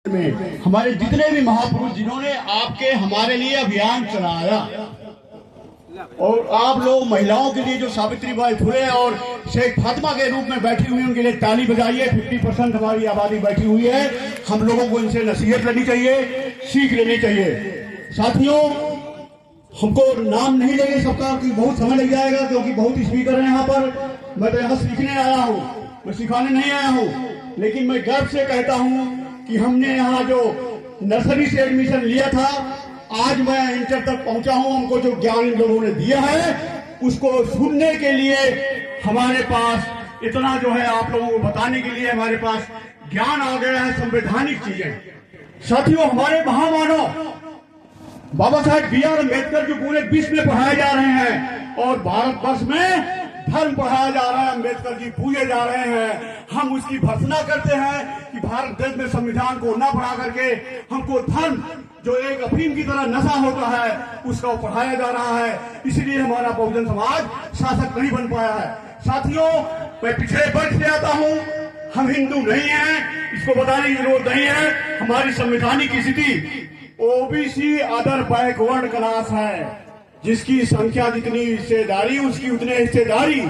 में हमारे जितने भी महापुरुष जिन्होंने आपके हमारे लिए अभियान चलाया और आप लोग महिलाओं के लिए जो सावित्रीबाई फुले और शेख फातिमा के रूप में बैठी हुई उनके लिए ताली बजाइए। 50% हमारी आबादी बैठी हुई है। हम लोगों को इनसे नसीहत लेनी चाहिए, सीख लेनी चाहिए। साथियों, हमको नाम नहीं लेंगे सबका कि बहुत समय लग जाएगा, क्योंकि बहुत स्पीकर है यहाँ पर। मैं तो यहाँ सीखने आया हूँ, मैं सिखाने नहीं आया हूँ। लेकिन मैं गर्व से कहता हूँ कि हमने यहाँ जो नर्सरी से एडमिशन लिया था, आज मैं इंटर तक पहुंचा हूं। हमको जो ज्ञान इन लोगों ने दिया है उसको सुनने के लिए हमारे पास इतना जो है, आप लोगों को बताने के लिए हमारे पास ज्ञान आ गया है, संवैधानिक चीजें। साथियों, हमारे महामानव बाबा साहेब B.R. अम्बेडकर जो पूरे विश्व में पढ़ाए जा रहे हैं और भारतवर्ष में धर्म पढ़ाया जा रहा है, अम्बेडकर जी पूजे जा रहे हैं। हम उसकी भर्त्सना करते हैं कि भारत देश में संविधान को न पढ़ा करके हमको धर्म जो एक अफीम की तरह नशा होता है उसका पढ़ाया जा रहा है। इसलिए हमारा बहुजन समाज शासक नहीं बन पाया है। साथियों, मैं पिछड़े वर्ग से आता हूँ, हम हिंदू नहीं हैं, इसको बताने की जरूरत नहीं है। हमारी संवैधानिक स्थिति ओबीसी अदर बैकवर्ड क्लास है, जिसकी संख्या जितनी हिस्सेदारी उसकी उतने हिस्सेदारी।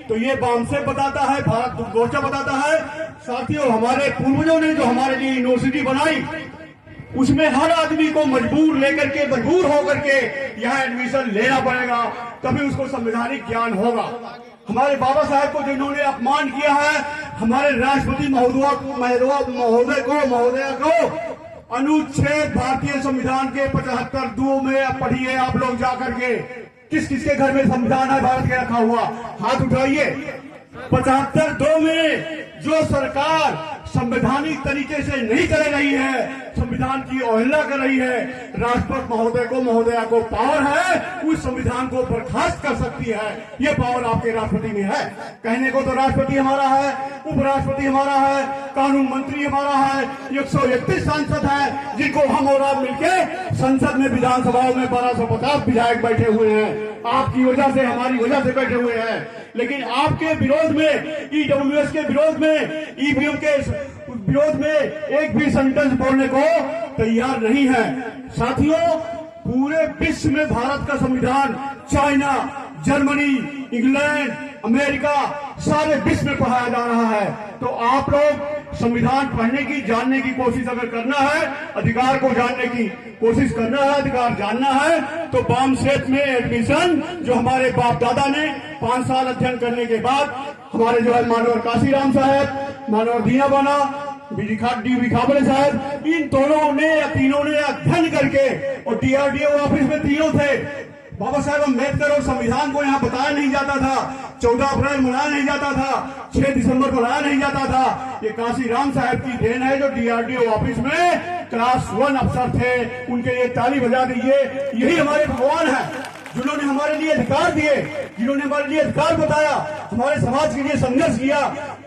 तो ये बामसेफ बताता है, भारत दुर्दोषा बताता है। साथियों, हमारे पूर्वजों ने जो हमारे लिए यूनिवर्सिटी बनाई उसमें हर आदमी को मजबूर होकर के यहाँ एडमिशन लेना पड़ेगा, तभी उसको संवैधानिक ज्ञान होगा। हमारे बाबा साहब को जिन्होंने अपमान किया है, हमारे राष्ट्रपति महोदय को अनुच्छेद भारतीय संविधान के 75(2) में पढ़िए आप लोग जाकर के। किस किसके घर में संविधान है भारत के रखा हुआ? हाथ उठाइए। 75(2) में जो सरकार संवैधानिक तरीके से नहीं कर रही है, संविधान की अवहेलना कर रही है, राष्ट्रपति महोदया को पावर है उस संविधान को बर्खास्त कर सकती है। ये पावर आपके राष्ट्रपति में है। कहने को तो राष्ट्रपति हमारा है, उपराष्ट्रपति हमारा है, कानून मंत्री हमारा है, 131 सांसद है जिनको हम और आप मिलकर संसद में विधानसभाओं में 1250 विधायक बैठे हुए हैं। आपकी वजह से, हमारी वजह से बैठे हुए हैं। लेकिन आपके विरोध में, EWS के विरोध में, EVM के विरोध में एक भी सेंटेंस बोलने को तैयार नहीं है। साथियों, पूरे विश्व में भारत का संविधान चाइना, जर्मनी, इंग्लैंड, अमेरिका, सारे विश्व में पढ़ाया जा रहा है। तो आप लोग संविधान पढ़ने की, जानने की कोशिश अगर करना है, अधिकार को जानने की कोशिश करना है, अधिकार जानना है, तो बामसेफ में एडमिशन जो हमारे बाप दादा ने 5 साल अध्ययन करने के बाद हमारे जो है मानवर काशीराम साहब, मानवर दीना बाना, डी खाबड़े साहब, इन दोनों ने या तीनों ने अध्ययन करके, और DRDO ऑफिस में तीनों थे। बाबा साहेब अम्बेडकर और संविधान को यहाँ बताया नहीं जाता था, 14 अप्रैल मनाया नहीं जाता था, 6 दिसंबर मनाया नहीं जाता था। ये काशीराम साहब की देन है जो DRDO ऑफिस में क्लास 1 अफसर थे। उनके लिए ताली बजा दीजिए। यही हमारे भगवान है जिन्होंने हमारे लिए अधिकार दिए, जिन्होंने हमारे लिए अधिकार बताया, हमारे समाज के लिए संघर्ष किया।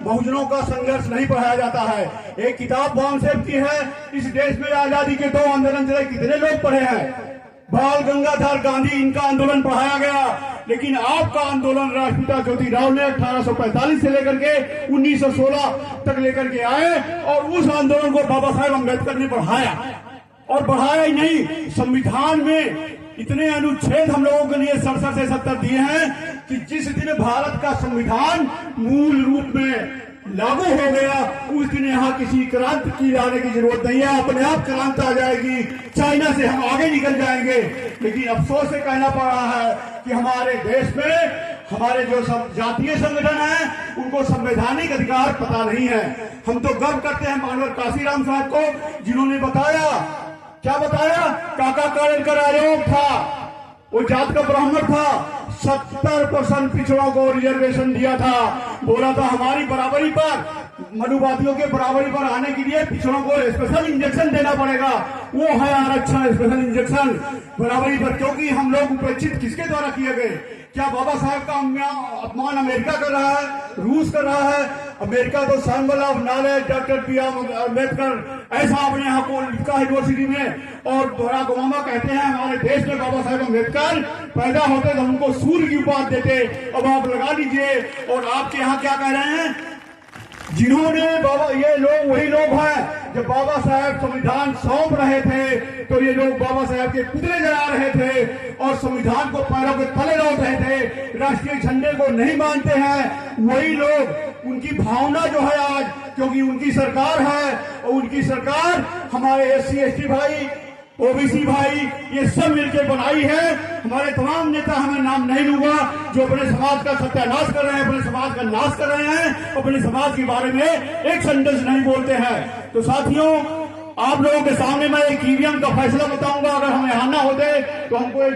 बहुजनों का संघर्ष नहीं पढ़ाया जाता है। एक किताब बामसेफ की है, इस देश में आजादी के 2 आंदोलन चले, कितने लोग पढ़े हैं? बाल गंगाधर गांधी, इनका आंदोलन पढ़ाया गया, लेकिन आपका आंदोलन राष्ट्रपिता ज्योतिराव ने 1845 से लेकर के 1916 तक लेकर के आए, और उस आंदोलन को बाबा साहेब अम्बेडकर ने पढ़ाया। और बढ़ाया ही नहीं, संविधान में इतने अनुच्छेद हम लोगों के लिए 67 से 70 दिए हैं कि जिस दिन भारत का संविधान मूल रूप में लागू हो गया, उस दिन यहाँ किसी क्रांति की लाने की जरूरत नहीं है। अपने आप क्रांति आ जाएगी, चाइना से हम आगे निकल जाएंगे। लेकिन अफसोस से कहना पड़ रहा है कि हमारे देश में हमारे जो सब जातीय संगठन है उनको संवैधानिक अधिकार पता नहीं है। हम तो गर्व करते हैं मानवर काशीराम साहब को, जिन्होंने बताया, क्या बताया? काका कालेलकर आयोग था, वो जात का ब्राह्मण था, 70% पिछड़ों को रिजर्वेशन दिया था। बोला था हमारी बराबरी पर, मनुवादियों के बराबरी पर आने के लिए पिछड़ों को स्पेशल इंजेक्शन देना पड़ेगा। वो है आरक्षण, स्पेशल इंजेक्शन बराबरी पर, क्योंकि हम लोग उपेक्षित किसके द्वारा किए गए? क्या बाबा साहब का अपमान अमेरिका कर रहा है, रूस कर रहा है? अमेरिका तो symbol of knowledge, doctor B.R. Ambedkar, ऐसा आपने यहाँ को लिखा यूनिवर्सिटी में। और बराक ओबामा कहते हैं हमारे देश में बाबा साहेब अम्बेडकर पैदा होते तो उनको सूर्य की उपाधि देते। अब आप लगा लीजिए। और आपके यहाँ क्या कह रहे हैं? जिन्होंने बाबा, ये लोग वही लोग हैं जब बाबा साहब संविधान सौंप रहे थे तो ये लोग बाबा साहब के पुतले जला रहे थे और संविधान को पैरों के तले रौंद रहे थे, राष्ट्रीय झंडे को नहीं मानते हैं। वही लोग, उनकी भावना जो है आज, क्योंकि उनकी सरकार है और उनकी सरकार हमारे SC ST भाई, OBC भाई, ये सब मिलकर बनाई है। हमारे तमाम नेता, हमें नाम नहीं लूंगा, जो अपने समाज का सत्यानाश कर रहे हैं, अपने समाज का नाश कर रहे हैं, अपने समाज के बारे में एक सेंटेंस नहीं बोलते हैं। तो साथियों, आप लोगों के सामने मैं एक EVM का फैसला बताऊंगा। अगर हम यहाँ ना होते तो हमको एक